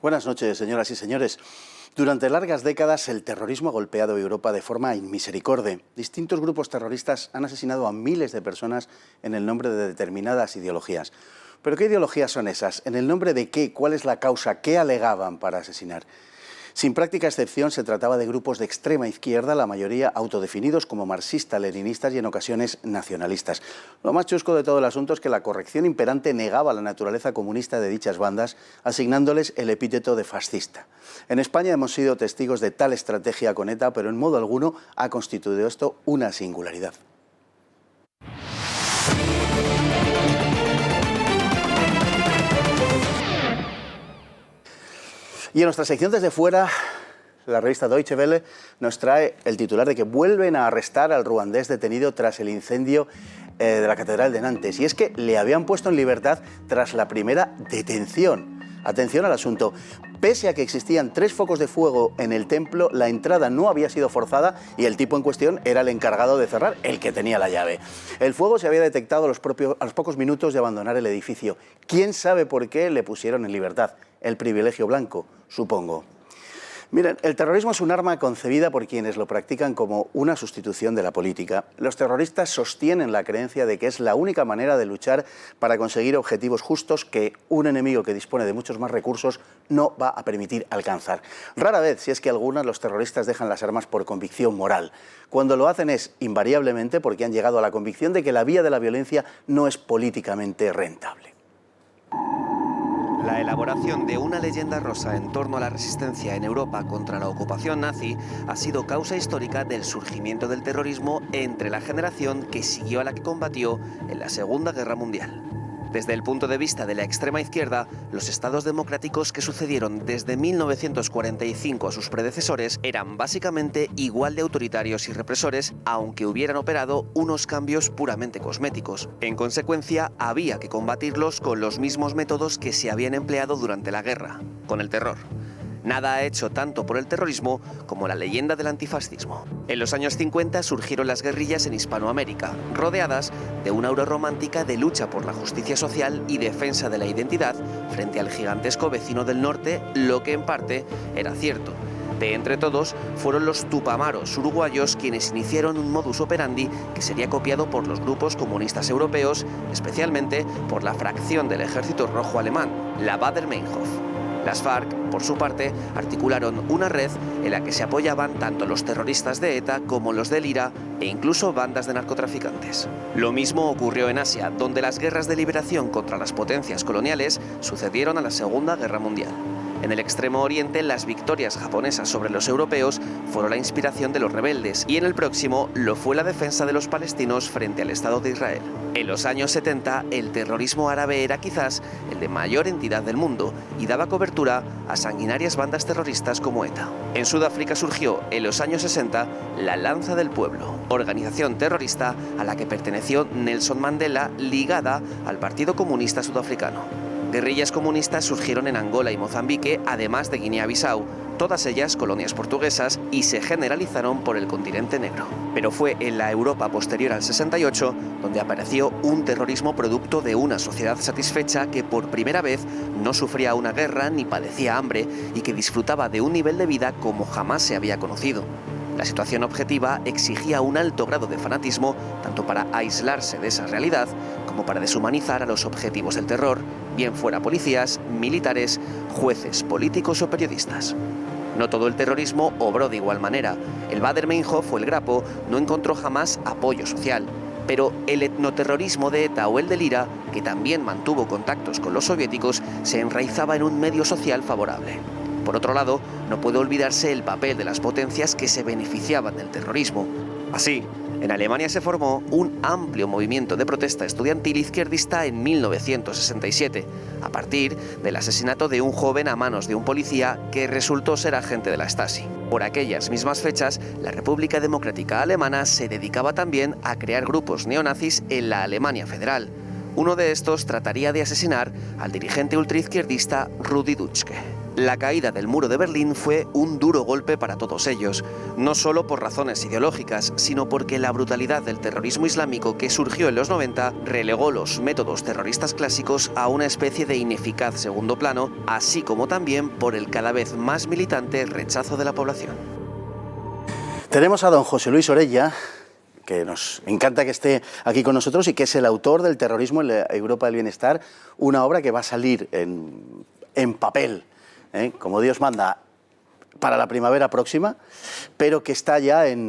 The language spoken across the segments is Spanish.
Buenas noches, señoras y señores. Durante largas décadas, el terrorismo ha golpeado Europa de forma inmisericorde. Distintos grupos terroristas han asesinado a miles de personas en el nombre de determinadas ideologías. ¿Pero qué ideologías son esas? ¿En el nombre de qué? ¿Cuál es la causa? ¿Qué alegaban para asesinar? Sin práctica excepción, se trataba de grupos de extrema izquierda, la mayoría autodefinidos como marxistas-leninistas y en ocasiones nacionalistas. Lo más chusco de todo el asunto es que la corrección imperante negaba la naturaleza comunista de dichas bandas, asignándoles el epíteto de fascista. En España hemos sido testigos de tal estrategia con ETA, pero en modo alguno ha constituido esto una singularidad. Y en nuestra sección Desde Fuera, la revista Deutsche Welle nos trae el titular de que vuelven a arrestar al ruandés detenido tras el incendio de la Catedral de Nantes. Y es que le habían puesto en libertad tras la primera detención. Atención al asunto. Pese a que existían 3 focos de fuego en el templo, la entrada no había sido forzada y el tipo en cuestión era el encargado de cerrar, el que tenía la llave. El fuego se había detectado a los pocos minutos de abandonar el edificio. ¿Quién sabe por qué le pusieron en libertad? El privilegio blanco, supongo. Miren, el terrorismo es un arma concebida por quienes lo practican como una sustitución de la política. Los terroristas sostienen la creencia de que es la única manera de luchar para conseguir objetivos justos que un enemigo que dispone de muchos más recursos no va a permitir alcanzar. Rara vez, si es que algunas, los terroristas dejan las armas por convicción moral. Cuando lo hacen es invariablemente porque han llegado a la convicción de que la vía de la violencia no es políticamente rentable. La elaboración de una leyenda rosa en torno a la resistencia en Europa contra la ocupación nazi ha sido causa histórica del surgimiento del terrorismo entre la generación que siguió a la que combatió en la Segunda Guerra Mundial. Desde el punto de vista de la extrema izquierda, los estados democráticos que sucedieron desde 1945 a sus predecesores eran básicamente igual de autoritarios y represores, aunque hubieran operado unos cambios puramente cosméticos. En consecuencia, había que combatirlos con los mismos métodos que se habían empleado durante la guerra, con el terror. Nada ha hecho tanto por el terrorismo como la leyenda del antifascismo. En los años 50 surgieron las guerrillas en Hispanoamérica, rodeadas de una aura romántica de lucha por la justicia social y defensa de la identidad frente al gigantesco vecino del norte, lo que en parte era cierto. De entre todos, fueron los tupamaros uruguayos quienes iniciaron un modus operandi que sería copiado por los grupos comunistas europeos, especialmente por la fracción del Ejército Rojo alemán, la Baader-Meinhof. Las FARC, por su parte, articularon una red en la que se apoyaban tanto los terroristas de ETA como los del IRA e incluso bandas de narcotraficantes. Lo mismo ocurrió en Asia, donde las guerras de liberación contra las potencias coloniales sucedieron a la Segunda Guerra Mundial. En el Extremo Oriente, las victorias japonesas sobre los europeos fueron la inspiración de los rebeldes y en el próximo lo fue la defensa de los palestinos frente al Estado de Israel. En los años 70, el terrorismo árabe era quizás el de mayor entidad del mundo y daba cobertura a sanguinarias bandas terroristas como ETA. En Sudáfrica surgió, en los años 60, la Lanza del Pueblo, organización terrorista a la que perteneció Nelson Mandela, ligada al Partido Comunista Sudafricano. Guerrillas comunistas surgieron en Angola y Mozambique, además de Guinea-Bissau, todas ellas colonias portuguesas, y se generalizaron por el continente negro. Pero fue en la Europa posterior al 68 donde apareció un terrorismo producto de una sociedad satisfecha que por primera vez no sufría una guerra ni padecía hambre y que disfrutaba de un nivel de vida como jamás se había conocido. La situación objetiva exigía un alto grado de fanatismo, tanto para aislarse de esa realidad como para deshumanizar a los objetivos del terror, bien fuera policías, militares, jueces, políticos o periodistas. No todo el terrorismo obró de igual manera. El Baader-Meinhof o el Grapo no encontró jamás apoyo social. Pero el etnoterrorismo de ETA o el del IRA, que también mantuvo contactos con los soviéticos, se enraizaba en un medio social favorable. Por otro lado, no puede olvidarse el papel de las potencias que se beneficiaban del terrorismo. Así, en Alemania se formó un amplio movimiento de protesta estudiantil izquierdista en 1967, a partir del asesinato de un joven a manos de un policía que resultó ser agente de la Stasi. Por aquellas mismas fechas, la República Democrática Alemana se dedicaba también a crear grupos neonazis en la Alemania federal. Uno de estos trataría de asesinar al dirigente ultraizquierdista Rudi Dutschke. La caída del muro de Berlín fue un duro golpe para todos ellos, no solo por razones ideológicas, sino porque la brutalidad del terrorismo islámico que surgió en los 90 relegó los métodos terroristas clásicos a una especie de ineficaz segundo plano, así como también por el cada vez más militante rechazo de la población. Tenemos a don José Luis Orella, que nos encanta que esté aquí con nosotros y que es el autor del Terrorismo en la Europa del Bienestar, una obra que va a salir en papel, como Dios manda, para la primavera próxima, pero que está ya en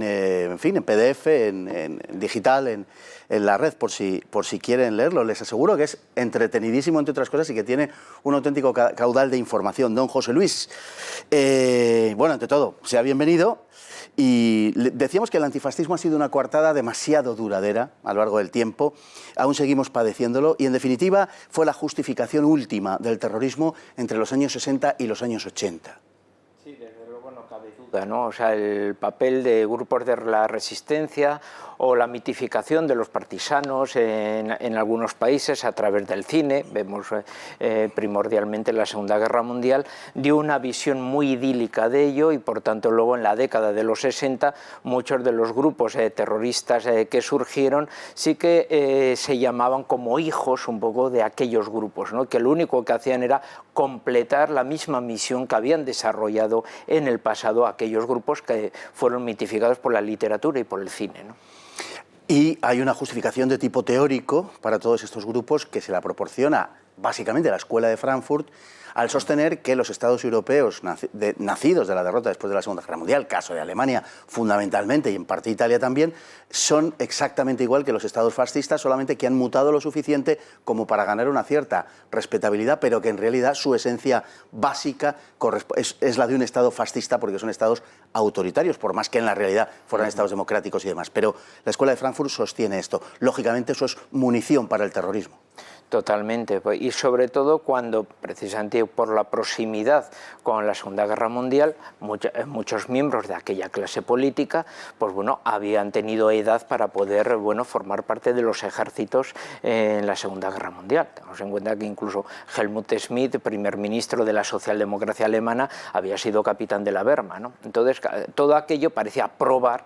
PDF, en digital, en la red, por si quieren leerlo. Les aseguro que es entretenidísimo, entre otras cosas, y que tiene un auténtico caudal de información. Don José Luis, bueno, ante todo, sea bienvenido. Y decíamos que el antifascismo ha sido una coartada demasiado duradera a lo largo del tiempo, aún seguimos padeciéndolo y en definitiva fue la justificación última del terrorismo entre los años 60 y los años 80. Sí, desde luego no cabe duda, ¿no? O sea, el papel de grupos de la resistencia o la mitificación de los partisanos en algunos países a través del cine, vemos primordialmente en la Segunda Guerra Mundial, dio una visión muy idílica de ello y por tanto luego en la década de los 60 muchos de los grupos terroristas que surgieron sí que se llamaban como hijos un poco de aquellos grupos, ¿no? Que lo único que hacían era completar la misma misión que habían desarrollado en el pasado aquellos grupos que fueron mitificados por la literatura y por el cine, ¿no? Y hay una justificación de tipo teórico para todos estos grupos que se la proporciona básicamente la Escuela de Frankfurt al sostener que los estados europeos nacidos de la derrota después de la Segunda Guerra Mundial, caso de Alemania fundamentalmente y en parte Italia también, son exactamente igual que los estados fascistas, solamente que han mutado lo suficiente como para ganar una cierta respetabilidad, pero que en realidad su esencia básica es la de un estado fascista porque son estados autoritarios, por más que en la realidad fueran estados democráticos y demás. Pero la Escuela de Frankfurt sostiene esto. Lógicamente eso es munición para el terrorismo. Totalmente, y sobre todo cuando precisamente por la proximidad con la Segunda Guerra Mundial muchos miembros de aquella clase política pues bueno, habían tenido edad para poder formar parte de los ejércitos en la Segunda Guerra Mundial. Tenemos en cuenta que incluso Helmut Schmidt, primer ministro de la socialdemocracia alemana, había sido capitán de la Wehrmacht, ¿no? Entonces todo aquello parecía probar,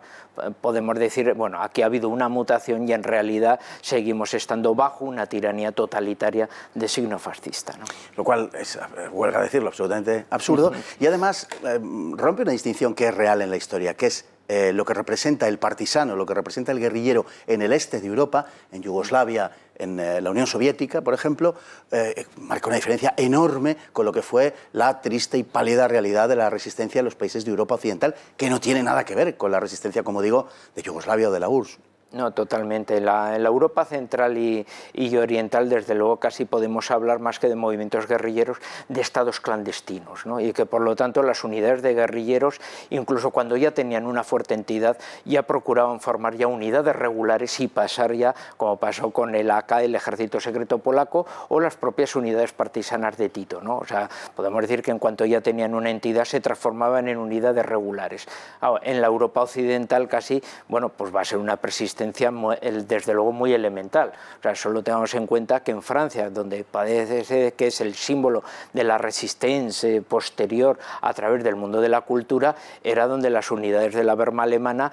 podemos decir, bueno, aquí ha habido una mutación y en realidad seguimos estando bajo una tiranía totalitaria de signo fascista, ¿no? Lo cual es, huelga decirlo, absolutamente absurdo y además rompe una distinción que es real en la historia, que es lo que representa el partisano, lo que representa el guerrillero en el este de Europa, en Yugoslavia, en la Unión Soviética, por ejemplo, marca una diferencia enorme con lo que fue la triste y pálida realidad de la resistencia en los países de Europa Occidental, que no tiene nada que ver con la resistencia, como digo, de Yugoslavia o de la URSS. No, totalmente. En la Europa central y oriental, desde luego, casi podemos hablar más que de movimientos guerrilleros, de estados clandestinos, ¿no? Y que por lo tanto las unidades de guerrilleros, incluso cuando ya tenían una fuerte entidad, ya procuraban formar ya unidades regulares y pasar ya, como pasó con el AK, el Ejército Secreto Polaco, o las propias unidades partisanas de Tito, ¿no? O sea, podemos decir que en cuanto ya tenían una entidad se transformaban en unidades regulares. Ahora, en la Europa occidental casi, bueno, pues va a ser una persistencia desde luego muy elemental. O sea, solo tengamos en cuenta que en Francia, donde parece que es el símbolo de la resistencia posterior a través del mundo de la cultura, era donde las unidades de la Wehrmacht alemana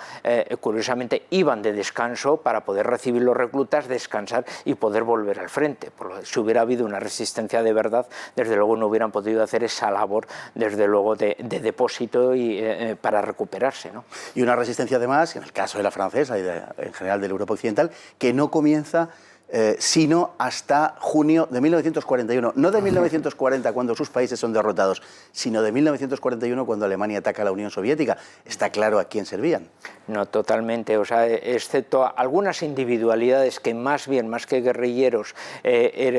curiosamente iban de descanso para poder recibir los reclutas, descansar y poder volver al frente. Si hubiera habido una resistencia de verdad, desde luego no hubieran podido hacer esa labor, desde luego, de depósito y para recuperarse, ¿no? Y una resistencia además, en el caso de la francesa y en general de la Europa Occidental, que no comienza sino hasta junio de 1941. No de 1940, cuando sus países son derrotados, sino de 1941, cuando Alemania ataca a la Unión Soviética. Está claro a quién servían. No, totalmente. O sea, excepto algunas individualidades que más que guerrilleros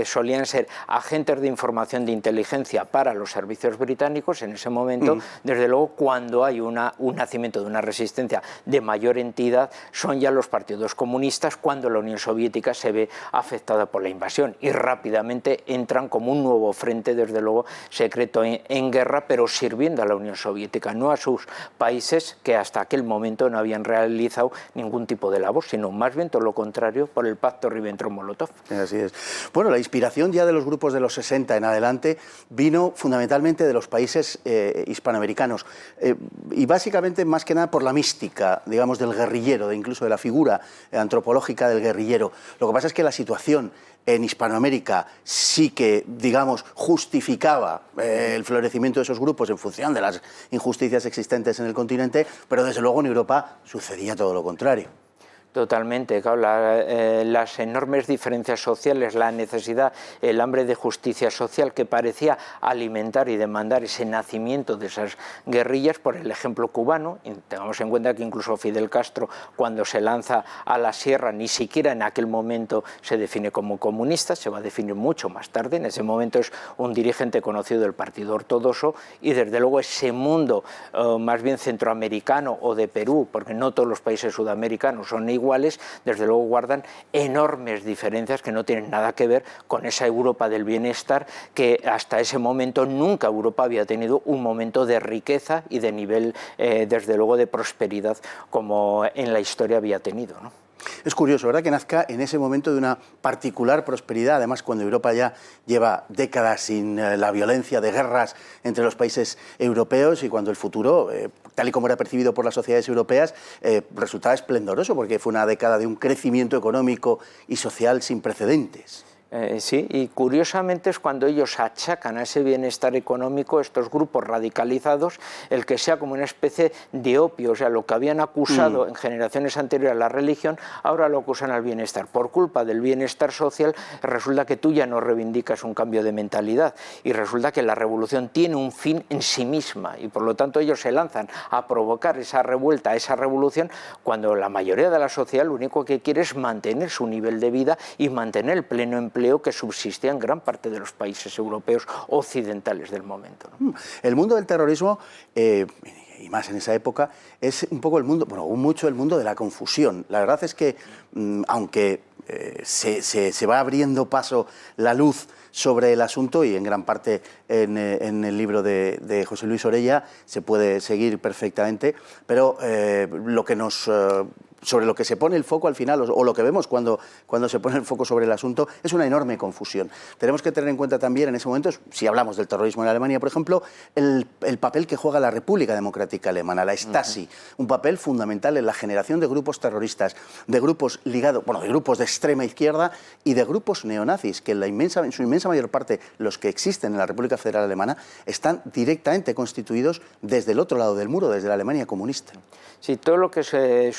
solían ser agentes de información de inteligencia para los servicios británicos en ese momento, desde luego cuando hay un nacimiento de una resistencia de mayor entidad son ya los partidos comunistas, cuando la Unión Soviética se ve afectada por la invasión, y rápidamente entran como un nuevo frente, desde luego, secreto en guerra, pero sirviendo a la Unión Soviética, no a sus países que hasta aquel momento no habían realizado ningún tipo de labor, sino más bien todo lo contrario por el pacto Ribbentrop-Molotov. Así es. Bueno, la inspiración ya de los grupos de los 60 en adelante vino fundamentalmente de los países hispanoamericanos y básicamente más que nada por la mística, digamos, del guerrillero, incluso de la figura antropológica del guerrillero. Lo que pasa es que la situación en Hispanoamérica sí que, digamos, justificaba el florecimiento de esos grupos en función de las injusticias existentes en el continente, pero desde luego en Europa sucedía todo lo contrario. Totalmente, claro, las enormes diferencias sociales, la necesidad, el hambre de justicia social que parecía alimentar y demandar ese nacimiento de esas guerrillas, por el ejemplo cubano. Y tengamos en cuenta que incluso Fidel Castro, cuando se lanza a la sierra, ni siquiera en aquel momento se define como comunista, se va a definir mucho más tarde. En ese momento es un dirigente conocido del Partido Ortodoxo, y desde luego ese mundo más bien centroamericano o de Perú, porque no todos los países sudamericanos son iguales, desde luego guardan enormes diferencias que no tienen nada que ver con esa Europa del bienestar, que hasta ese momento nunca Europa había tenido un momento de riqueza y de nivel, desde luego, de prosperidad como en la historia había tenido, ¿no? Es curioso, ¿verdad?, que nazca en ese momento de una particular prosperidad, además cuando Europa ya lleva décadas sin la violencia de guerras entre los países europeos, y cuando el futuro, tal y como era percibido por las sociedades europeas, resultaba esplendoroso, porque fue una década de un crecimiento económico y social sin precedentes. Sí, y curiosamente es cuando ellos achacan a ese bienestar económico, estos grupos radicalizados, el que sea como una especie de opio, o sea, lo que habían acusado en generaciones anteriores a la religión, ahora lo acusan al bienestar. Por culpa del bienestar social, resulta que tú ya no reivindicas un cambio de mentalidad, y resulta que la revolución tiene un fin en sí misma, y por lo tanto ellos se lanzan a provocar esa revuelta, esa revolución, cuando la mayoría de la sociedad lo único que quiere es mantener su nivel de vida y mantener el pleno empleo que subsistía en gran parte de los países europeos occidentales del momento, ¿no? El mundo del terrorismo, y más en esa época, es un poco el mundo, bueno, mucho el mundo de la confusión. La verdad es que, aunque se va abriendo paso la luz sobre el asunto, y en gran parte en el libro de José Luis Orella se puede seguir perfectamente, pero lo que nos... sobre lo que se pone el foco al final, o lo que vemos cuando se pone el foco sobre el asunto, es una enorme confusión. Tenemos que tener en cuenta también en ese momento, si hablamos del terrorismo en Alemania, por ejemplo, el papel que juega la República Democrática Alemana, la Stasi, un papel fundamental en la generación de grupos terroristas, de grupos ligados, bueno, de grupos de extrema izquierda y de grupos neonazis, que en su inmensa mayor parte, los que existen en la República Federal Alemana, están directamente constituidos desde el otro lado del muro, desde la Alemania comunista. Sí, todo lo que se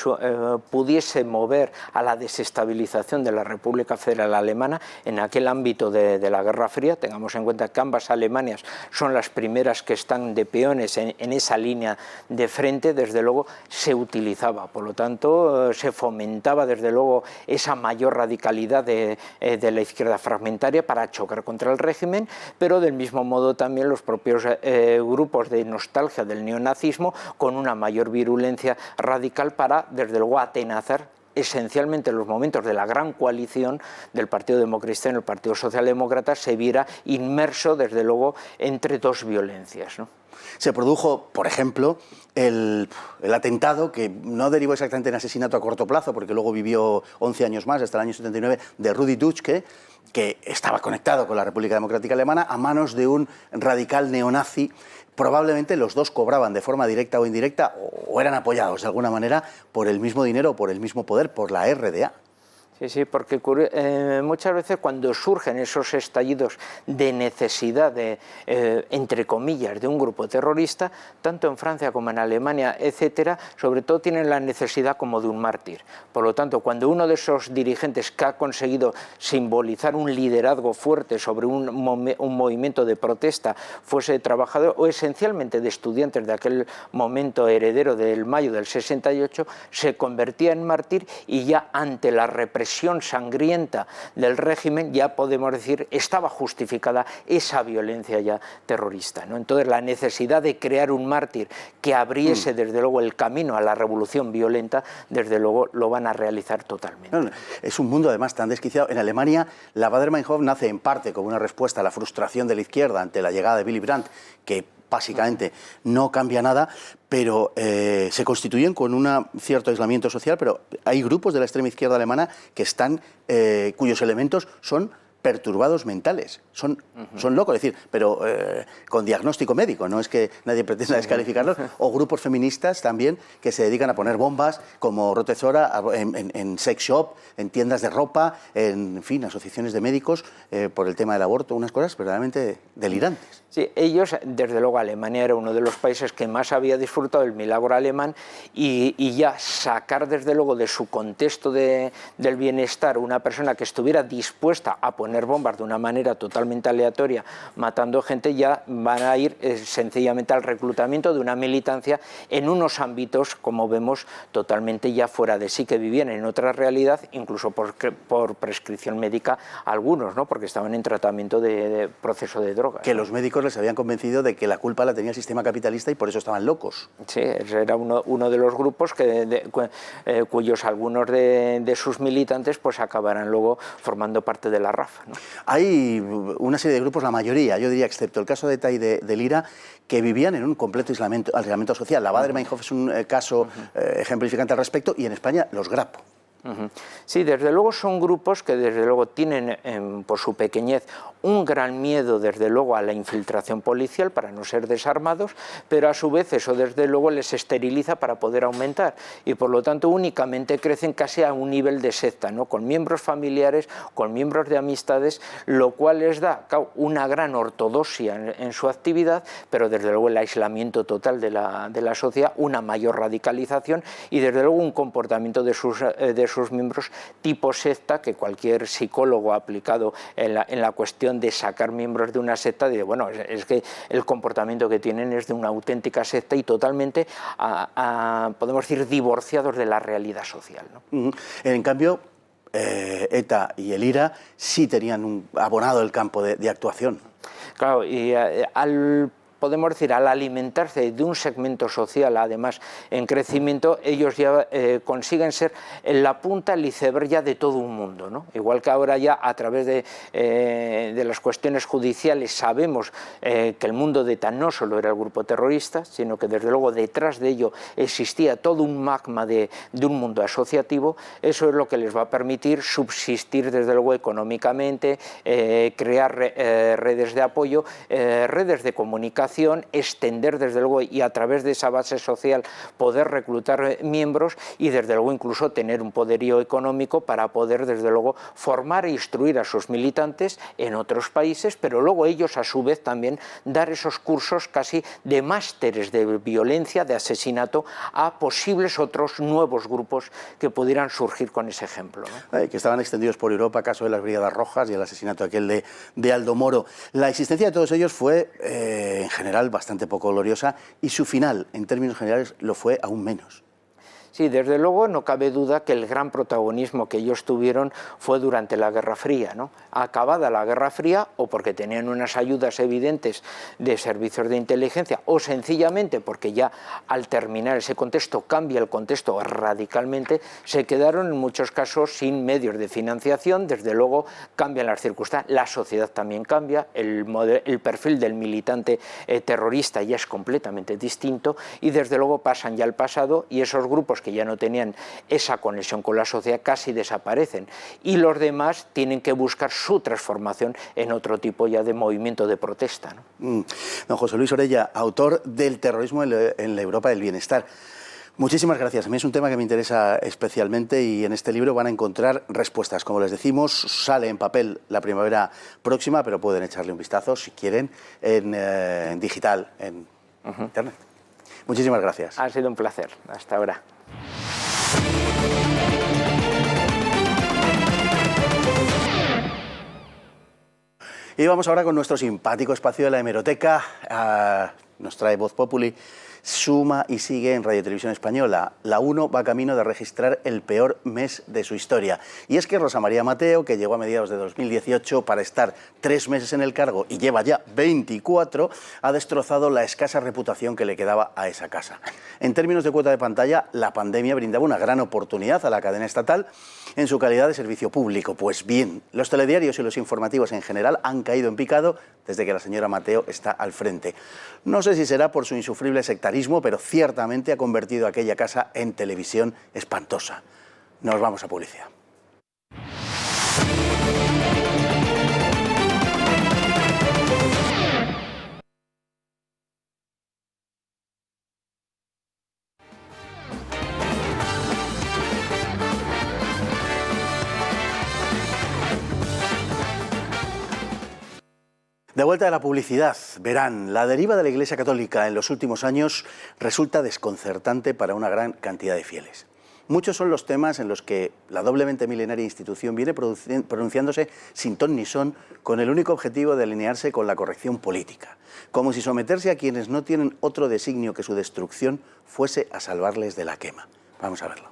pudiese mover a la desestabilización de la República Federal Alemana en aquel ámbito de la Guerra Fría. Tengamos en cuenta que ambas Alemanias son las primeras que están de peones en esa línea de frente, desde luego se utilizaba. Por lo tanto, se fomentaba desde luego esa mayor radicalidad de la izquierda fragmentaria para chocar contra el régimen, pero del mismo modo también los propios grupos de nostalgia del neonazismo, con una mayor virulencia radical para, desde luego, atenazar esencialmente en los momentos de la gran coalición del Partido Democristiano y el Partido Socialdemócrata, se viera inmerso, desde luego, entre dos violencias, ¿no? Se produjo, por ejemplo, el atentado, que no derivó exactamente en asesinato a corto plazo, porque luego vivió 11 años más, hasta el año 79, de Rudi Dutschke, que estaba conectado con la República Democrática Alemana, a manos de un radical neonazi. Probablemente los dos cobraban de forma directa o indirecta, o eran apoyados de alguna manera por el mismo dinero, por el mismo poder, por la RDA. Sí, sí, porque muchas veces cuando surgen esos estallidos de necesidad entre comillas, de un grupo terrorista, tanto en Francia como en Alemania, etcétera, sobre todo tienen la necesidad como de un mártir. Por lo tanto, cuando uno de esos dirigentes que ha conseguido simbolizar un liderazgo fuerte sobre un movimiento de protesta fuese trabajador o esencialmente de estudiantes de aquel momento heredero del mayo del 68, se convertía en mártir, y ya ante la represión represión sangrienta del régimen, ya podemos decir, estaba justificada esa violencia ya terrorista, ¿no? Entonces la necesidad de crear un mártir que abriese desde luego el camino a la revolución violenta, desde luego lo van a realizar totalmente. No, es un mundo además tan desquiciado. En Alemania la Baader-Meinhof nace en parte como una respuesta a la frustración de la izquierda ante la llegada de Willy Brandt, que básicamente no cambia nada, pero se constituyen con un cierto aislamiento social, pero hay grupos de la extrema izquierda alemana que están, cuyos elementos son perturbados mentales, son locos, es decir, pero con diagnóstico médico, no es que nadie pretenda descalificarlos, o grupos feministas también que se dedican a poner bombas como Rotezora en sex shop, en tiendas de ropa, en fin, asociaciones de médicos por el tema del aborto, unas cosas verdaderamente delirantes. Sí, ellos, desde luego, Alemania era uno de los países que más había disfrutado del milagro alemán y ya sacar, desde luego, de su contexto del bienestar una persona que estuviera dispuesta a poner bombas de una manera totalmente aleatoria, matando gente, ya van a ir sencillamente al reclutamiento de una militancia en unos ámbitos, como vemos, totalmente ya fuera de sí, que vivían en otra realidad, incluso por prescripción médica algunos, ¿no? Porque estaban en tratamiento de proceso de drogas. Que los médicos les habían convencido de que la culpa la tenía el sistema capitalista y por eso estaban locos. Sí, era uno de los grupos cuyos algunos de sus militantes pues acabarán luego formando parte de la RAF, ¿no? Hay una serie de grupos, la mayoría, yo diría, excepto el caso de ETA y de Lira, que vivían en un completo aislamiento social. La Baader-Meinhof es un caso ejemplificante al respecto, y en España los Grapo. Sí, desde luego son grupos que desde luego tienen por su pequeñez un gran miedo desde luego a la infiltración policial para no ser desarmados, pero a su vez eso desde luego les esteriliza para poder aumentar y por lo tanto únicamente crecen casi a un nivel de secta, ¿no? Con miembros familiares, con miembros de amistades, lo cual les da una gran ortodoxia en su actividad, pero desde luego el aislamiento total de la sociedad, una mayor radicalización y desde luego un comportamiento de sus miembros tipo secta, que cualquier psicólogo aplicado en la cuestión de sacar miembros de una secta dice, bueno, es que el comportamiento que tienen es de una auténtica secta y totalmente, podemos decir, divorciados de la realidad social, ¿no? En cambio, ETA y el IRA sí tenían abonado el campo de actuación. Claro, y podemos decir, al alimentarse de un segmento social, además en crecimiento, ellos ya consiguen ser en la punta, el iceberg ya de todo un mundo, ¿no? Igual que ahora ya a través de las cuestiones judiciales sabemos que el mundo de ETA no solo era el grupo terrorista, sino que desde luego detrás de ello existía todo un magma de un mundo asociativo. Eso es lo que les va a permitir subsistir desde luego económicamente, crear redes de apoyo, redes de comunicación, extender desde luego y a través de esa base social poder reclutar miembros y desde luego incluso tener un poderío económico para poder desde luego formar e instruir a sus militantes en otros países, pero luego ellos a su vez también dar esos cursos casi de másteres de violencia, de asesinato a posibles otros nuevos grupos que pudieran surgir con ese ejemplo, ¿no? Que estaban extendidos por Europa, caso de las Brigadas Rojas y el asesinato aquel de Aldo Moro. La existencia de todos ellos fue en general bastante poco gloriosa y su final, en términos generales, lo fue aún menos. Sí, desde luego no cabe duda que el gran protagonismo que ellos tuvieron fue durante la Guerra Fría, ¿no? Acabada la Guerra Fría, o porque tenían unas ayudas evidentes de servicios de inteligencia, o sencillamente porque ya al terminar ese contexto cambia el contexto radicalmente, se quedaron en muchos casos sin medios de financiación. Desde luego cambian las circunstancias, la sociedad también cambia, el perfil del militante terrorista ya es completamente distinto y desde luego pasan ya al pasado y esos grupos que ya no tenían esa conexión con la sociedad casi desaparecen y los demás tienen que buscar su transformación en otro tipo ya de movimiento de protesta, ¿no? Don José Luis Orella, autor del terrorismo en la Europa del bienestar. Muchísimas gracias. A mí es un tema que me interesa especialmente y en este libro van a encontrar respuestas. Como les decimos, sale en papel la primavera próxima, pero pueden echarle un vistazo si quieren en digital, en internet. Muchísimas gracias. Ha sido un placer. Hasta ahora. Y vamos ahora con nuestro simpático espacio de la hemeroteca. Nos trae Voz Populi suma y sigue en Radio Televisión Española. La 1 va camino de registrar el peor mes de su historia. Y es que Rosa María Mateo, que llegó a mediados de 2018 para estar 3 meses en el cargo y lleva ya 24, ha destrozado la escasa reputación que le quedaba a esa casa. En términos de cuota de pantalla, la pandemia brindaba una gran oportunidad a la cadena estatal en su calidad de servicio público. Pues bien, los telediarios y los informativos en general han caído en picado desde que la señora Mateo está al frente. No sé si será por su insufrible sectarismo, pero ciertamente ha convertido aquella casa en televisión espantosa. Nos vamos a publicidad. De vuelta a la publicidad, verán, la deriva de la Iglesia Católica en los últimos años resulta desconcertante para una gran cantidad de fieles. Muchos son los temas en los que la doblemente milenaria institución viene pronunciándose sin ton ni son, con el único objetivo de alinearse con la corrección política, como si someterse a quienes no tienen otro designio que su destrucción fuese a salvarles de la quema. Vamos a verlo.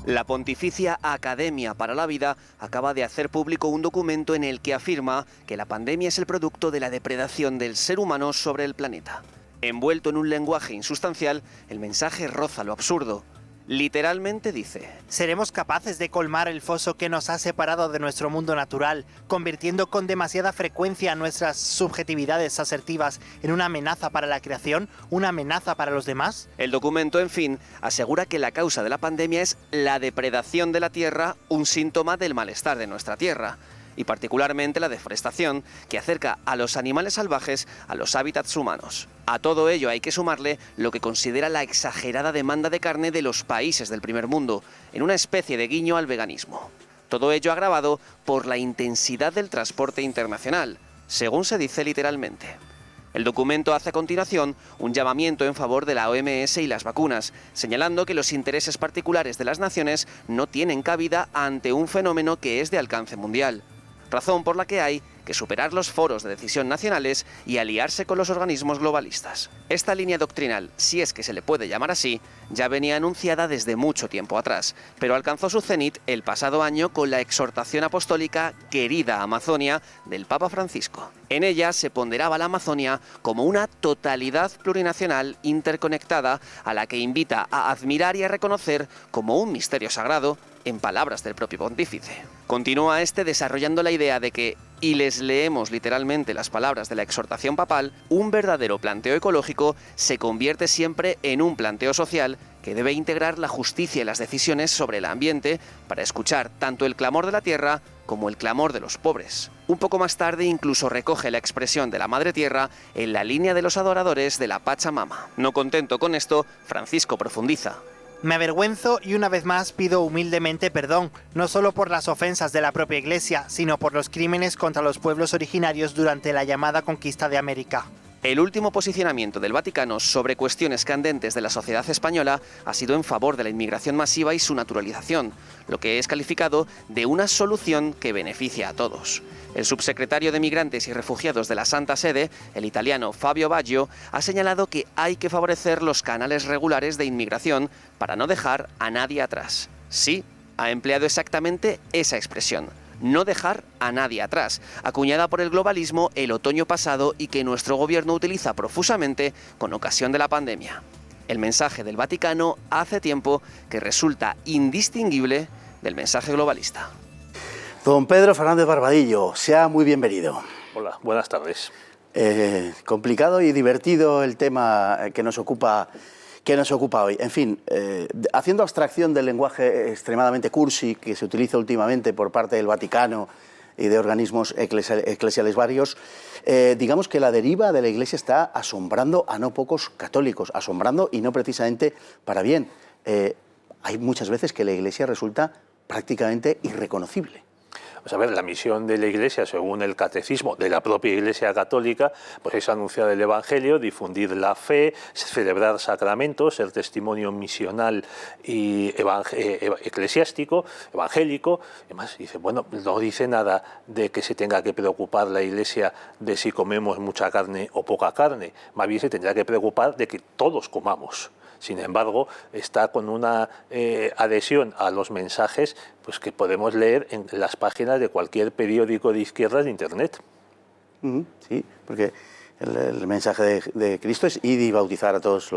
La Pontificia Academia para la Vida acaba de hacer público un documento en el que afirma que la pandemia es el producto de la depredación del ser humano sobre el planeta. Envuelto en un lenguaje insustancial, el mensaje roza lo absurdo. Literalmente dice: seremos capaces de colmar el foso que nos ha separado de nuestro mundo natural, convirtiendo con demasiada frecuencia nuestras subjetividades asertivas en una amenaza para la creación, una amenaza para los demás. El documento, en fin, asegura que la causa de la pandemia es la depredación de la tierra, un síntoma del malestar de nuestra tierra, y particularmente la deforestación, que acerca a los animales salvajes a los hábitats humanos. A todo ello hay que sumarle lo que considera la exagerada demanda de carne de los países del primer mundo, en una especie de guiño al veganismo. Todo ello agravado por la intensidad del transporte internacional, según se dice literalmente. El documento hace a continuación un llamamiento en favor de la OMS y las vacunas, señalando que los intereses particulares de las naciones no tienen cabida ante un fenómeno que es de alcance mundial. Razón por la que hay que superar los foros de decisión nacionales y aliarse con los organismos globalistas. Esta línea doctrinal, si es que se le puede llamar así, ya venía anunciada desde mucho tiempo atrás, pero alcanzó su cenit el pasado año con la exhortación apostólica Querida Amazonia del Papa Francisco. En ella se ponderaba la Amazonia como una totalidad plurinacional interconectada a la que invita a admirar y a reconocer como un misterio sagrado, en palabras del propio pontífice. Continúa este desarrollando la idea de que, y les leemos literalmente las palabras de la exhortación papal, un verdadero planteo ecológico se convierte siempre en un planteo social que debe integrar la justicia y las decisiones sobre el ambiente para escuchar tanto el clamor de la tierra como el clamor de los pobres. Un poco más tarde incluso recoge la expresión de la Madre Tierra en la línea de los adoradores de la Pachamama. No contento con esto, Francisco profundiza: me avergüenzo y una vez más pido humildemente perdón, no solo por las ofensas de la propia Iglesia, sino por los crímenes contra los pueblos originarios durante la llamada conquista de América. El último posicionamiento del Vaticano sobre cuestiones candentes de la sociedad española ha sido en favor de la inmigración masiva y su naturalización, lo que es calificado de una solución que beneficia a todos. El subsecretario de Migrantes y Refugiados de la Santa Sede, el italiano Fabio Baggio, ha señalado que hay que favorecer los canales regulares de inmigración para no dejar a nadie atrás. Sí, ha empleado exactamente esa expresión: no dejar a nadie atrás, acuñada por el globalismo el otoño pasado y que nuestro gobierno utiliza profusamente con ocasión de la pandemia. El mensaje del Vaticano hace tiempo que resulta indistinguible del mensaje globalista. Don Pedro Fernández Barbadillo, sea muy bienvenido. Hola, buenas tardes. Complicado y divertido el tema que nos ocupa hoy. En fin, haciendo abstracción del lenguaje extremadamente cursi que se utiliza últimamente por parte del Vaticano y de organismos eclesiales varios, digamos que la deriva de la Iglesia está asombrando a no pocos católicos, asombrando y no precisamente para bien. Hay muchas veces que la Iglesia resulta prácticamente irreconocible. Pues a ver, la misión de la Iglesia, según el catecismo de la propia Iglesia católica, pues es anunciar el Evangelio, difundir la fe, celebrar sacramentos, ser testimonio misional y eclesiástico, evangélico. Además, dice, bueno, no dice nada de que se tenga que preocupar la Iglesia de si comemos mucha carne o poca carne, más bien se tendrá que preocupar de que todos comamos. Sin embargo, está con una adhesión a los mensajes pues, que podemos leer en las páginas de cualquier periódico de izquierdas de Internet. Sí, porque el mensaje de Cristo es ir y bautizar a todos,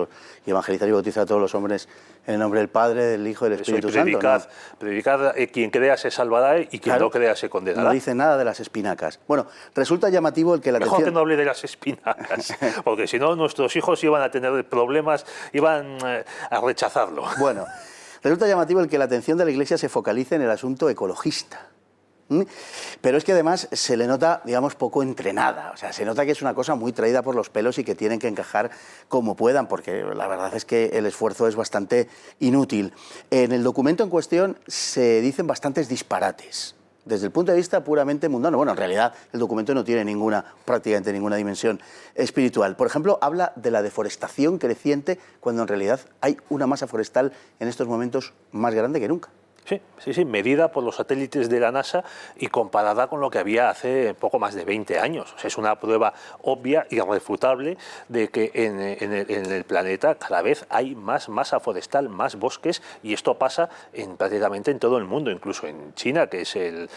y evangelizar y bautizar a todos los hombres en el nombre del Padre, del Hijo y del Espíritu Santo. ¿No? Predicar, quien crea se salvará y quien claro, no crea se condenará. No dice nada de las espinacas. Bueno, resulta llamativo el que la Mejor que no hable de las espinacas, porque si no nuestros hijos iban a tener problemas, iban a rechazarlo. Bueno, resulta llamativo el que la atención de la Iglesia se focalice en el asunto ecologista. Pero es que además se le nota, digamos, poco entrenada. O sea, se nota que es una cosa muy traída por los pelos y que tienen que encajar como puedan, porque la verdad es que el esfuerzo es bastante inútil. En el documento en cuestión se dicen bastantes disparates. Desde el punto de vista puramente mundano, bueno, en realidad el documento no tiene prácticamente ninguna dimensión espiritual. Por ejemplo, habla de la deforestación creciente cuando en realidad hay una masa forestal en estos momentos más grande que nunca. Sí, medida por los satélites de la NASA y comparada con lo que había hace poco más de 20 años. O sea, es una prueba obvia, irrefutable, de que en el planeta cada vez hay más masa forestal, más bosques, y esto pasa prácticamente en todo el mundo, incluso en China, que es el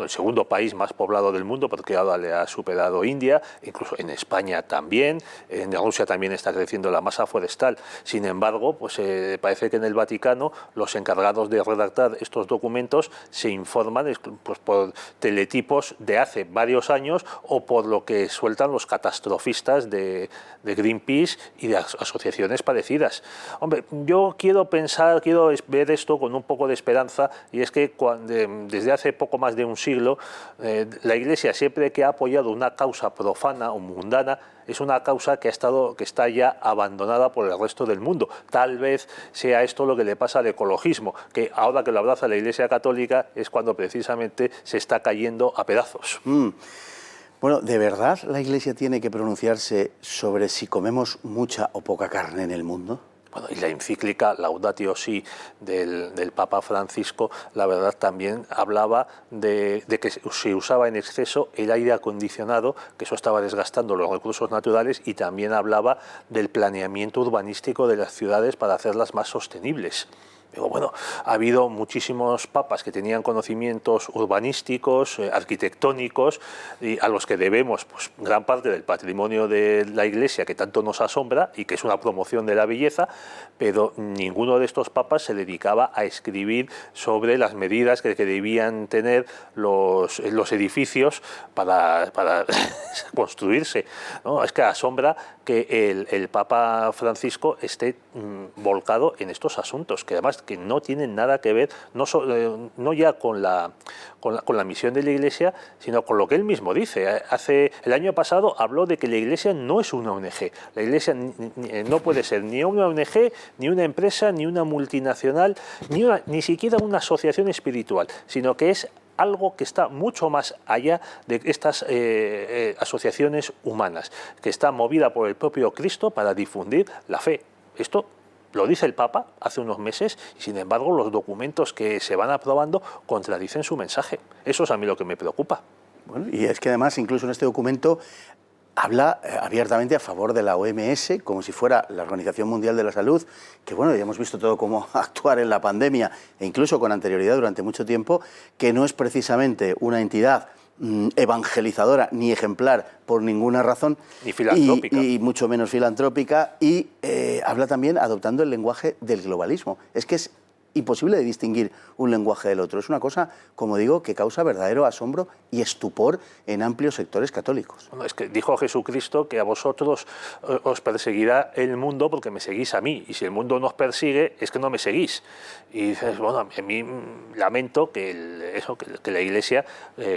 segundo país más poblado del mundo, porque ahora le ha superado India, incluso en España también, en Rusia también está creciendo la masa forestal. Sin embargo, pues parece que en el Vaticano los encargados de redactar estos documentos se informan pues, por teletipos de hace varios años o por lo que sueltan los catastrofistas de Greenpeace y de asociaciones parecidas. Hombre, yo quiero ver esto con un poco de esperanza, y es que desde hace poco más de un siglo la Iglesia, siempre que ha apoyado una causa profana o mundana, es una causa que está ya abandonada por el resto del mundo. Tal vez sea esto lo que le pasa al ecologismo, que ahora que lo abraza la Iglesia Católica es cuando precisamente se está cayendo a pedazos. Bueno, ¿de verdad la Iglesia tiene que pronunciarse sobre si comemos mucha o poca carne en el mundo? Bueno, y la encíclica Laudatio Si del Papa Francisco, la verdad, también hablaba de que se usaba en exceso el aire acondicionado, que eso estaba desgastando los recursos naturales, y también hablaba del planeamiento urbanístico de las ciudades para hacerlas más sostenibles. Digo, bueno, ha habido muchísimos papas que tenían conocimientos urbanísticos, arquitectónicos, y a los que debemos pues, gran parte del patrimonio de la Iglesia que tanto nos asombra y que es una promoción de la belleza, pero ninguno de estos papas se dedicaba a escribir sobre las medidas que debían tener los edificios para construirse, ¿no? Es que asombra que el Papa Francisco esté volcado en estos asuntos, que además que no tienen nada que ver, no ya con la misión de la Iglesia, sino con lo que él mismo dice. El año pasado habló de que la Iglesia no es una ONG. La Iglesia no puede ser ni una ONG, ni una empresa, ni una multinacional, ni siquiera una asociación espiritual, sino que es algo que está mucho más allá de estas asociaciones humanas, que está movida por el propio Cristo para difundir la fe. Esto lo dice el Papa hace unos meses y, sin embargo, los documentos que se van aprobando contradicen su mensaje. Eso es a mí lo que me preocupa. Bueno, y es que además, incluso en este documento, habla abiertamente a favor de la OMS, como si fuera la Organización Mundial de la Salud, que bueno, ya hemos visto todo cómo actuar en la pandemia, e incluso con anterioridad durante mucho tiempo, que no es precisamente una entidad evangelizadora ni ejemplar por ninguna razón, ni filantrópica, y mucho menos filantrópica, y habla también adoptando el lenguaje del globalismo. Es que es imposible de distinguir un lenguaje del otro. Es una cosa, como digo, que causa verdadero asombro y estupor en amplios sectores católicos. Bueno, es que dijo Jesucristo que a vosotros os perseguirá el mundo porque me seguís a mí, y si el mundo nos persigue es que no me seguís. Y dices, bueno, a mí lamento que la Iglesia,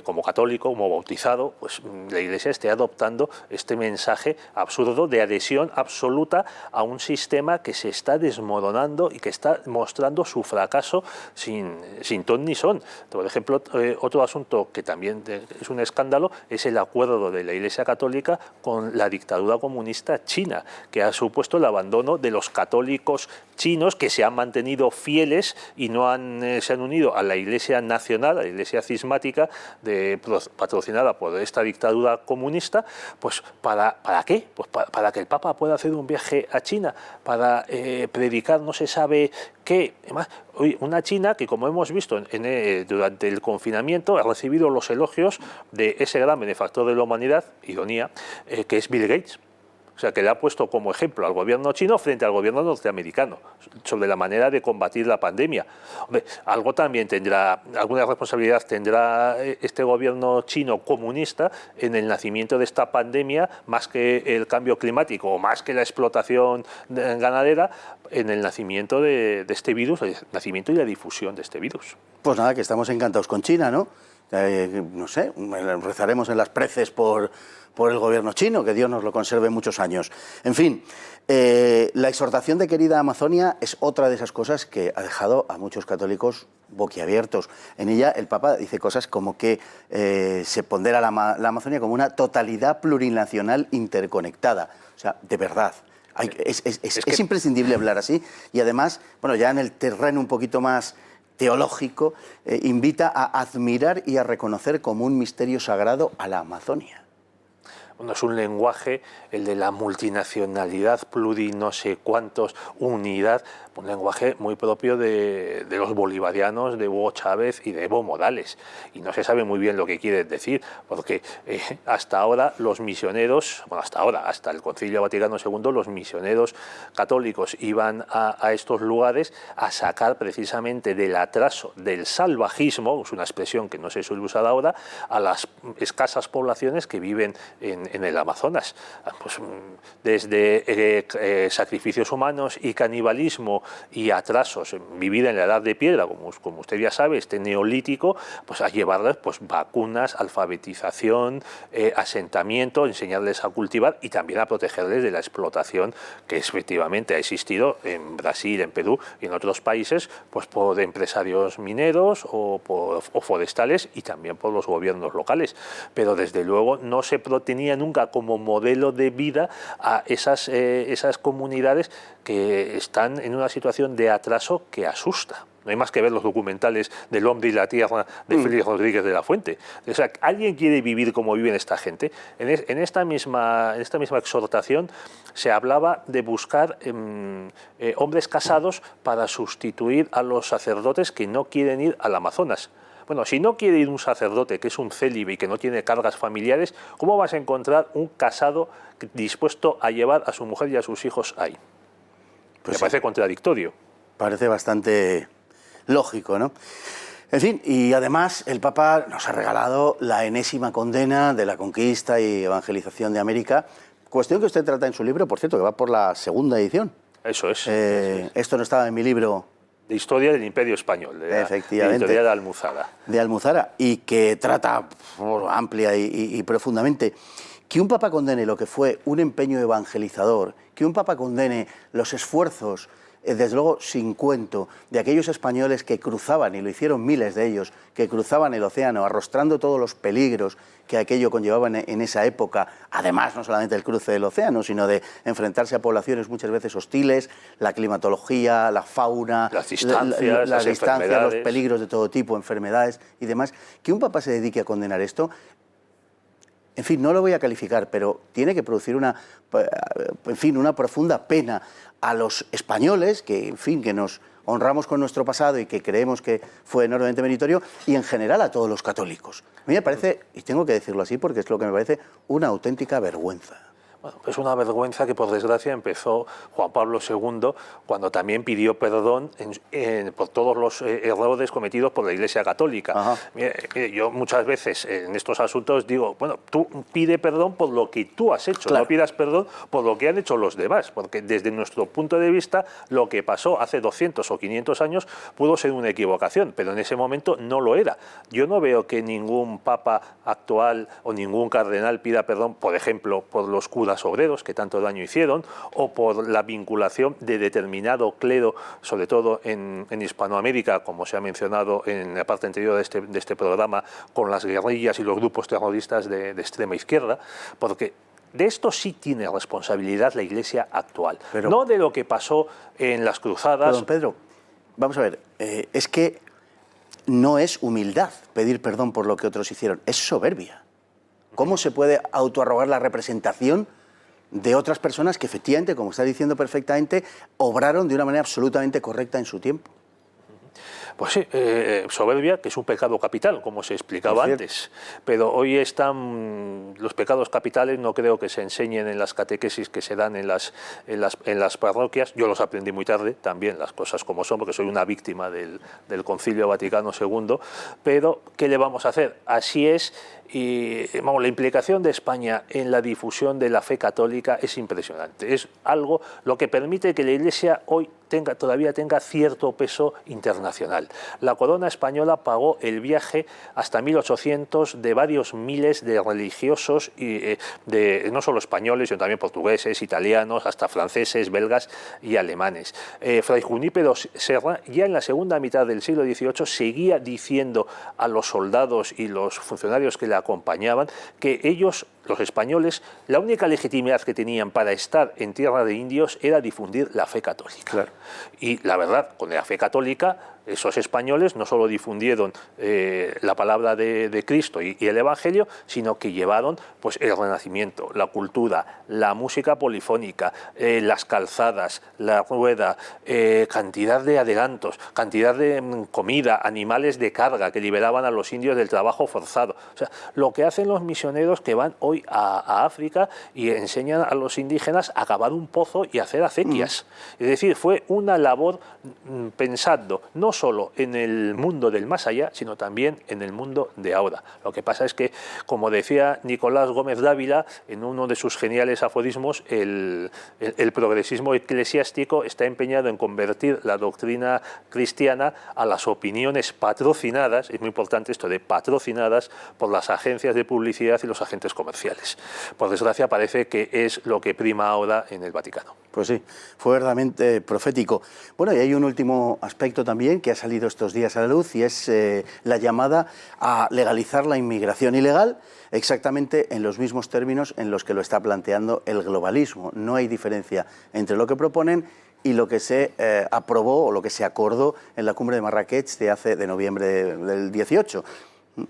como católico, como bautizado, pues la Iglesia esté adoptando este mensaje absurdo de adhesión absoluta a un sistema que se está desmoronando y que está mostrando su fracaso sin ton ni son. Por ejemplo, otro asunto que también es un escándalo es el acuerdo de la Iglesia Católica con la dictadura comunista china, que ha supuesto el abandono de los católicos chinos que se han mantenido fieles y no se han unido a la Iglesia nacional, a la Iglesia cismática patrocinada por esta dictadura comunista. Pues ¿para qué? Pues para que el Papa pueda hacer un viaje a China, para predicar no se sabe qué. Además, una China que, como hemos visto durante el confinamiento, ha recibido los elogios de ese gran benefactor de la humanidad, ironía, que es Bill Gates. O sea, que le ha puesto como ejemplo al gobierno chino frente al gobierno norteamericano sobre la manera de combatir la pandemia. Hombre, alguna responsabilidad tendrá este gobierno chino comunista en el nacimiento de esta pandemia, más que el cambio climático o más que la explotación ganadera, en el nacimiento de este virus, el nacimiento y la difusión de este virus. Pues nada, que estamos encantados con China, ¿no? No sé, rezaremos en las preces por el gobierno chino, que Dios nos lo conserve muchos años. En fin, la exhortación de Querida Amazonia es otra de esas cosas que ha dejado a muchos católicos boquiabiertos. En ella el Papa dice cosas como que se pondera la Amazonia como una totalidad plurinacional interconectada. O sea, de verdad. Es imprescindible hablar así, y además, bueno, ya en el terreno un poquito más teológico, invita a admirar y a reconocer como un misterio sagrado a la Amazonia. Bueno, es un lenguaje, el de la multinacionalidad, no sé cuántos, unidad, un lenguaje muy propio de los bolivarianos, de Hugo Chávez y de Evo Morales. Y no se sabe muy bien lo que quiere decir, porque hasta ahora los misioneros, bueno, hasta el Concilio Vaticano II, los misioneros católicos iban a estos lugares a sacar precisamente del atraso, del salvajismo, es una expresión que no se suele usar ahora, a las escasas poblaciones que viven en el Amazonas. Pues, desde sacrificios humanos y canibalismo y atrasos, vivir en la edad de piedra, como usted ya sabe, este neolítico, pues a llevarles pues vacunas, alfabetización, asentamiento, enseñarles a cultivar y también a protegerles de la explotación que efectivamente ha existido en Brasil, en Perú y en otros países, pues por empresarios mineros o forestales y también por los gobiernos locales. Pero desde luego no se tenía nunca como modelo de vida a esas comunidades que están en una situación de atraso que asusta. No hay más que ver los documentales del Hombre y la Tierra de Félix Rodríguez de la Fuente. O sea, ¿alguien quiere vivir como viven esta gente? En esta misma exhortación se hablaba de buscar hombres casados para sustituir a los sacerdotes que no quieren ir al Amazonas. Bueno, si no quiere ir un sacerdote que es un célibe y que no tiene cargas familiares, ¿cómo vas a encontrar un casado dispuesto a llevar a su mujer y a sus hijos ahí? Pues me parece contradictorio. Parece bastante lógico, ¿no? En fin, y además el Papa nos ha regalado la enésima condena de la conquista y evangelización de América, cuestión que usted trata en su libro, por cierto, que va por la segunda edición. Eso es. Esto no estaba en mi libro. De historia del Imperio Español, de la editorial de Almuzara. De Almuzara, y que trata amplia y profundamente. Que un Papa condene lo que fue un empeño evangelizador, que un Papa condene los esfuerzos, desde luego sin cuento, de aquellos españoles que cruzaban, y lo hicieron miles de ellos, que cruzaban el océano arrostrando todos los peligros que aquello conllevaba en esa época, además no solamente el cruce del océano, sino de enfrentarse a poblaciones muchas veces hostiles, la climatología, la fauna, las distancias, los peligros de todo tipo, enfermedades y demás. Que un Papa se dedique a condenar esto, en fin, no lo voy a calificar, pero tiene que producir una profunda pena a los españoles, que nos honramos con nuestro pasado y que creemos que fue enormemente meritorio, y en general a todos los católicos. A mí me parece, y tengo que decirlo así porque es lo que me parece, una auténtica vergüenza. Bueno, es una vergüenza que por desgracia empezó Juan Pablo II cuando también pidió perdón por todos los errores cometidos por la Iglesia Católica. Yo muchas veces en estos asuntos digo, bueno, tú pide perdón por lo que tú has hecho, no pidas perdón por lo que han hecho los demás, porque desde nuestro punto de vista lo que pasó hace 200 o 500 años pudo ser una equivocación, pero en ese momento no lo era. Yo no veo que ningún papa actual o ningún cardenal pida perdón, por ejemplo, por los curas los obreros que tanto daño hicieron, o por la vinculación de determinado clero, sobre todo en Hispanoamérica, como se ha mencionado en la parte anterior de este programa, con las guerrillas y los grupos terroristas de extrema izquierda, porque de esto sí tiene responsabilidad la Iglesia actual, pero no de lo que pasó en las cruzadas. Don Pedro, vamos a ver, es que no es humildad pedir perdón por lo que otros hicieron, es soberbia. ¿Cómo se puede autoarrogar la representación de otras personas que efectivamente, como está diciendo perfectamente, obraron de una manera absolutamente correcta en su tiempo? Pues sí, soberbia, que es un pecado capital, como se explicaba antes. Pero hoy están los pecados capitales, no creo que se enseñen en las catequesis que se dan en las parroquias. Yo los aprendí muy tarde, también las cosas como son, porque soy una víctima del Concilio Vaticano II. Pero, ¿qué le vamos a hacer? Así es. Y vamos, la implicación de España en la difusión de la fe católica es impresionante. Es algo lo que permite que la Iglesia hoy todavía tenga cierto peso internacional. La corona española pagó el viaje hasta 1800 de varios miles de religiosos, y no solo españoles, sino también portugueses, italianos, hasta franceses, belgas y alemanes. Fray Junípero Serra ya en la segunda mitad del siglo XVIII seguía diciendo a los soldados y los funcionarios que le acompañaban que ellos, los españoles, la única legitimidad que tenían para estar en tierra de indios era difundir la fe católica. Claro. Y la verdad, con la fe católica, esos españoles no solo difundieron la palabra de Cristo y el Evangelio, sino que llevaron pues, el Renacimiento, la cultura, la música polifónica, las calzadas, la rueda, cantidad de adelantos, cantidad de comida, animales de carga que liberaban a los indios del trabajo forzado. O sea, lo que hacen los misioneros que van hoy a África y enseñan a los indígenas a cavar un pozo y hacer acequias. Es decir, fue una labor pensando no solo en el mundo del más allá, sino también en el mundo de ahora. Lo que pasa es que, como decía Nicolás Gómez Dávila en uno de sus geniales aforismos, el progresismo eclesiástico está empeñado en convertir la doctrina cristiana a las opiniones patrocinadas, es muy importante esto de patrocinadas, por las agencias de publicidad y los agentes comerciales. Por desgracia, parece que es lo que prima ahora en el Vaticano. Pues sí, fue verdaderamente profético. Bueno, y hay un último aspecto también que ha salido estos días a la luz, y es la llamada a legalizar la inmigración ilegal, exactamente en los mismos términos en los que lo está planteando el globalismo. No hay diferencia entre lo que proponen y lo que se aprobó o lo que se acordó en la cumbre de Marrakech de noviembre del 18.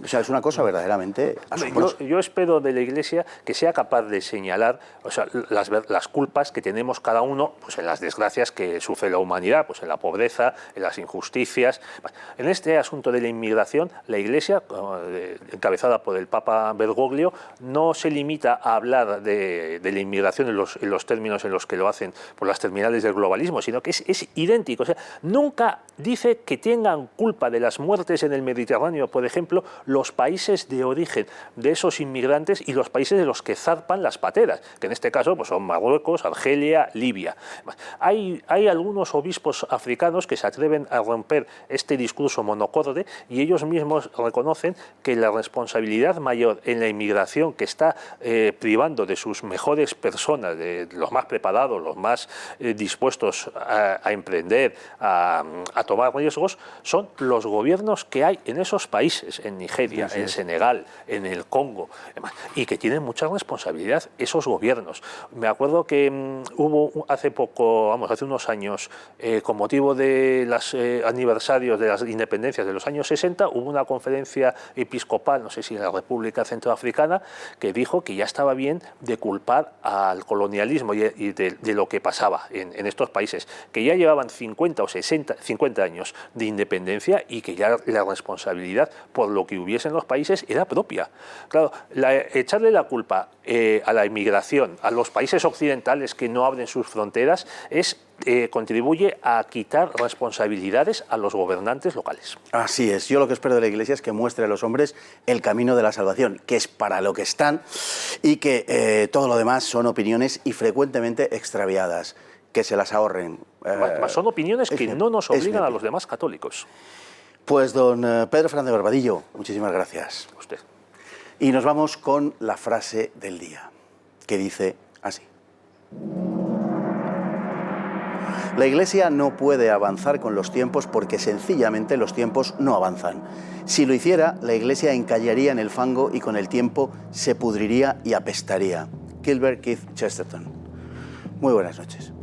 O sea, es una cosa verdaderamente asombrosa. Yo espero de la Iglesia que sea capaz de señalar, o sea, las culpas que tenemos cada uno pues, en las desgracias que sufre la humanidad, pues en la pobreza, en las injusticias. En este asunto de la inmigración, la Iglesia, encabezada por el Papa Bergoglio, no se limita a hablar de la inmigración en los términos en los que lo hacen por las terminales del globalismo, sino que es idéntico. O sea, nunca dice que tengan culpa de las muertes en el Mediterráneo, por ejemplo, los países de origen de esos inmigrantes y los países de los que zarpan las pateras, que en este caso pues, son Marruecos, Argelia, Libia. Hay algunos obispos africanos que se atreven a romper este discurso monocorde y ellos mismos reconocen que la responsabilidad mayor en la inmigración que está privando de sus mejores personas, de los más preparados, los más dispuestos a emprender, a tomar riesgos, son los gobiernos que hay en esos países, en Nigeria, en Senegal, en el Congo, y que tienen mucha responsabilidad esos gobiernos. Me acuerdo que hubo hace unos años, con motivo de los aniversarios de las independencias de los años 60, hubo una conferencia episcopal, no sé si en la República Centroafricana, que dijo que ya estaba bien de culpar al colonialismo y de lo que pasaba en estos países, que ya llevaban 50 o 50 años de independencia y que ya la responsabilidad por lo que hubiese en los países era propia. Claro, echarle la culpa a la inmigración, a los países occidentales que no abren sus fronteras, contribuye a quitar responsabilidades a los gobernantes locales. Así es. Yo lo que espero de la Iglesia es que muestre a los hombres el camino de la salvación, que es para lo que están, y que todo lo demás son opiniones y frecuentemente extraviadas. Que se las ahorren. Son opiniones que no nos obligan a los demás católicos. Pues don Pedro Fernández Barbadillo, muchísimas gracias. Usted. Y nos vamos con la frase del día, que dice así. La Iglesia no puede avanzar con los tiempos porque sencillamente los tiempos no avanzan. Si lo hiciera, la Iglesia encallaría en el fango y con el tiempo se pudriría y apestaría. Gilbert Keith Chesterton. Muy buenas noches.